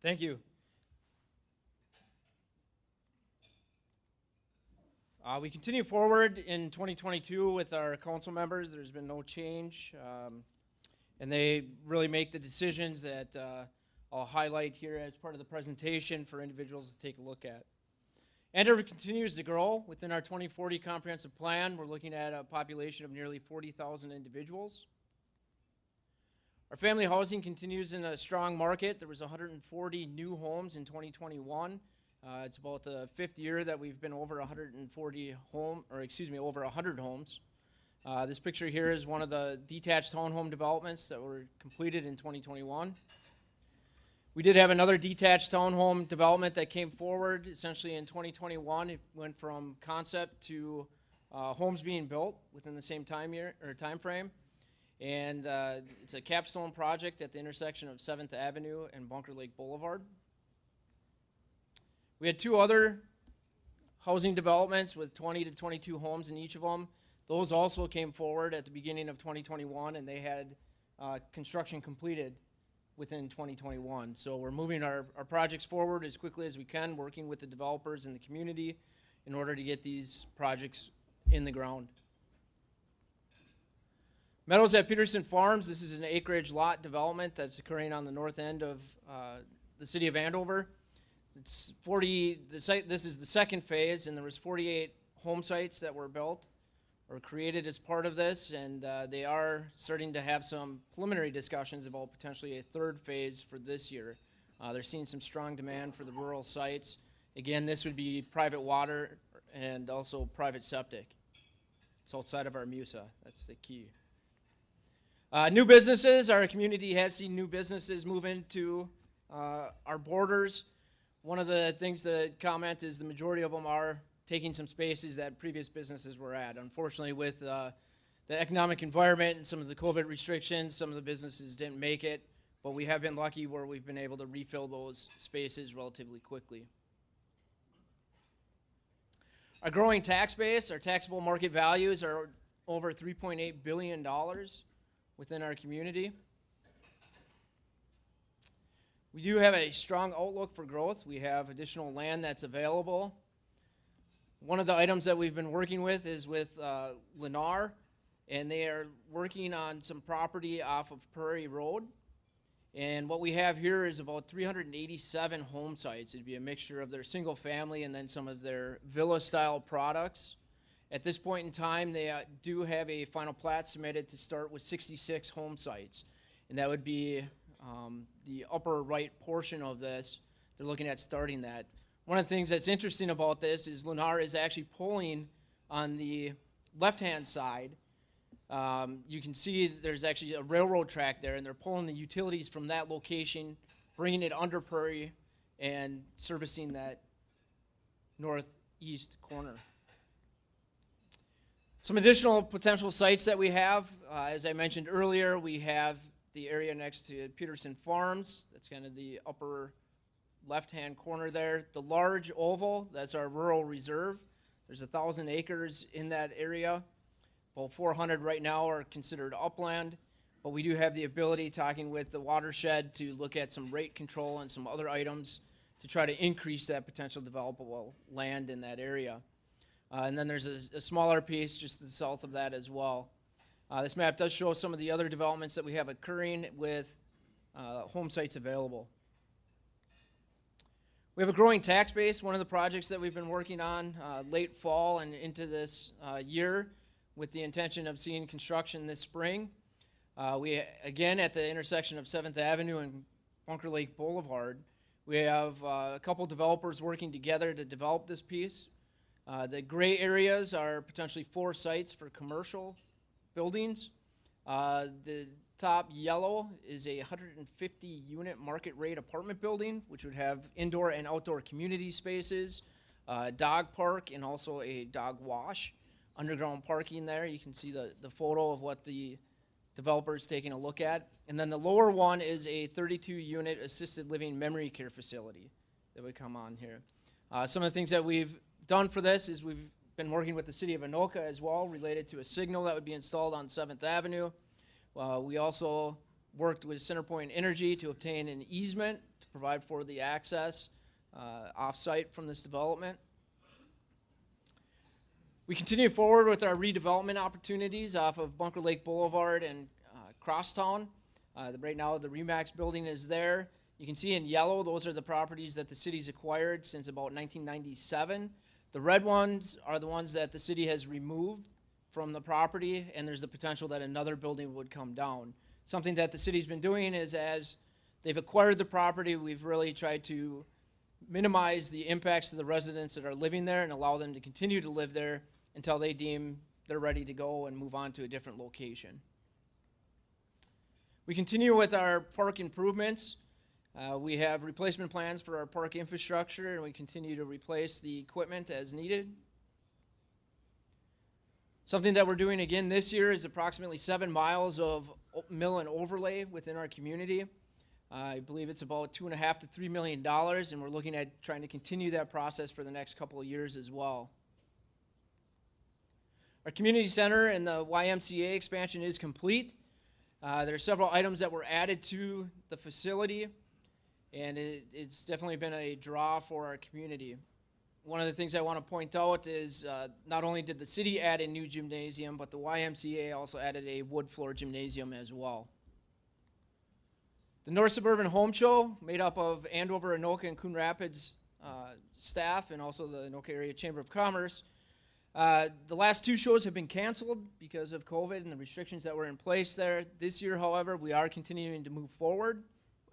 Thank you. We continue forward in 2022 with our council members. There's been no change, and they really make the decisions that I'll highlight here as part of the presentation for individuals to take a look at. Andover continues to grow. Within our 2040 comprehensive plan, we're looking at a population of nearly 40,000 individuals. Our family housing continues in a strong market. There was 140 new homes in 2021. It's about the fifth year that we've been over 100 homes. This picture here is one of the detached townhome developments that were completed in 2021. We did have another detached townhome development that came forward essentially in 2021. It went from concept to homes being built within the same time frame. And it's a capstone project at the intersection of 7th Avenue and Bunker Lake Boulevard. We had two other housing developments with 20 to 22 homes in each of them. Those also came forward at the beginning of 2021, and they had construction completed within 2021. So we're moving our projects forward as quickly as we can, working with the developers and the community in order to get these projects in the ground. Meadows at Peterson Farms. This is an acreage lot development that's occurring on the north end of the city of Andover. This is the second phase, and there was 48 home sites that were built or created as part of this, and they are starting to have some preliminary discussions about potentially a third phase for this year. They're seeing some strong demand for the rural sites. Again, this would be private water and also private septic. It's outside of our MUSA. That's the key. New businesses. Our community has seen new businesses move into our borders. One of the things to comment is the majority of them are taking some spaces that previous businesses were at. Unfortunately, with the economic environment and some of the COVID restrictions, some of the businesses didn't make it, but we have been lucky where we've been able to refill those spaces relatively quickly. Our growing tax base, our taxable market values are over $3.8 billion within our community. We do have a strong outlook for growth. We have additional land that's available. One of the items that we've been working with is with Lennar, and they are working on some property off of Prairie Road. And what we have here is about 387 home sites. It'd be a mixture of their single family and then some of their villa-style products. At this point in time, they do have a final plat submitted to start with 66 home sites. And that would be the upper right portion of this. They're looking at starting that. One of the things that's interesting about this is Lennar is actually pulling on the left-hand side. You can see there's actually a railroad track there, and they're pulling the utilities from that location, bringing it under Prairie, and servicing that northeast corner. Some additional potential sites that we have, as I mentioned earlier, we have the area next to Peterson Farms. That's kind of the upper left-hand corner there. The large oval, that's our rural reserve. There's 1,000 acres in that area. About 400 right now are considered upland, but we do have the ability, talking with the watershed, to look at some rate control and some other items to try to increase that potential developable land in that area. And then there's a smaller piece just to the south of that as well. This map does show some of the other developments that we have occurring with home sites available. We have a growing tax base. One of the projects that we've been working on late fall and into this year with the intention of seeing construction this spring. We, again, at the intersection of 7th Avenue and Bunker Lake Boulevard, we have a couple developers working together to develop this piece. The gray areas are potentially 4 sites for commercial buildings. The top yellow is a 150 unit market rate apartment building, which would have indoor and outdoor community spaces, dog park, and also a dog wash. Underground parking there. You can see the photo of what the developer is taking a look at. And then the lower one is a 32 unit assisted living memory care facility that would come on here. Some of the things that we've done for this is we've been working with the city of Anoka as well, related to a signal that would be installed on 7th Avenue. We also worked with CenterPoint Energy to obtain an easement to provide for the access off-site from this development. We continue forward with our redevelopment opportunities off of Bunker Lake Boulevard and Crosstown. Right now, the RE/MAX building is there. You can see in yellow, those are the properties that the city's acquired since about 1997. The red ones are the ones that the city has removed from the property, and there's the potential that another building would come down. Something that the city's been doing is, as they've acquired the property, we've really tried to minimize the impacts to the residents that are living there and allow them to continue to live there until they deem they're ready to go and move on to a different location. We continue with our park improvements. We have replacement plans for our park infrastructure, and we continue to replace the equipment as needed. Something that we're doing again this year is approximately 7 miles of mill and overlay within our community. I believe it's about $2.5 to $3 million, and we're looking at trying to continue that process for the next couple of years as well. Our community center and the YMCA expansion is complete. There are several items that were added to the facility, and it's definitely been a draw for our community. One of the things I want to point out is not only did the city add a new gymnasium, but the YMCA also added a wood floor gymnasium as well. The North Suburban Home Show, made up of Andover, Anoka, and Coon Rapids staff, and also the Anoka Area Chamber of Commerce. The last 2 shows have been canceled because of COVID and the restrictions that were in place there. This year, however, we are continuing to move forward,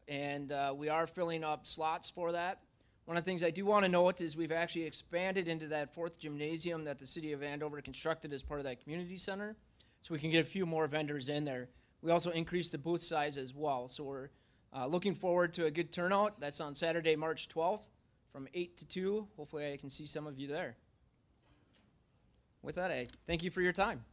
and we are filling up slots for that. One of the things I do want to note is we've actually expanded into that 4th gymnasium that the city of Andover constructed as part of that community center, so we can get a few more vendors in there. We also increased the booth size as well, so we're looking forward to a good turnout. That's on Saturday, March 12th from 8 to 2. Hopefully I can see some of you there. With that, I thank you for your time.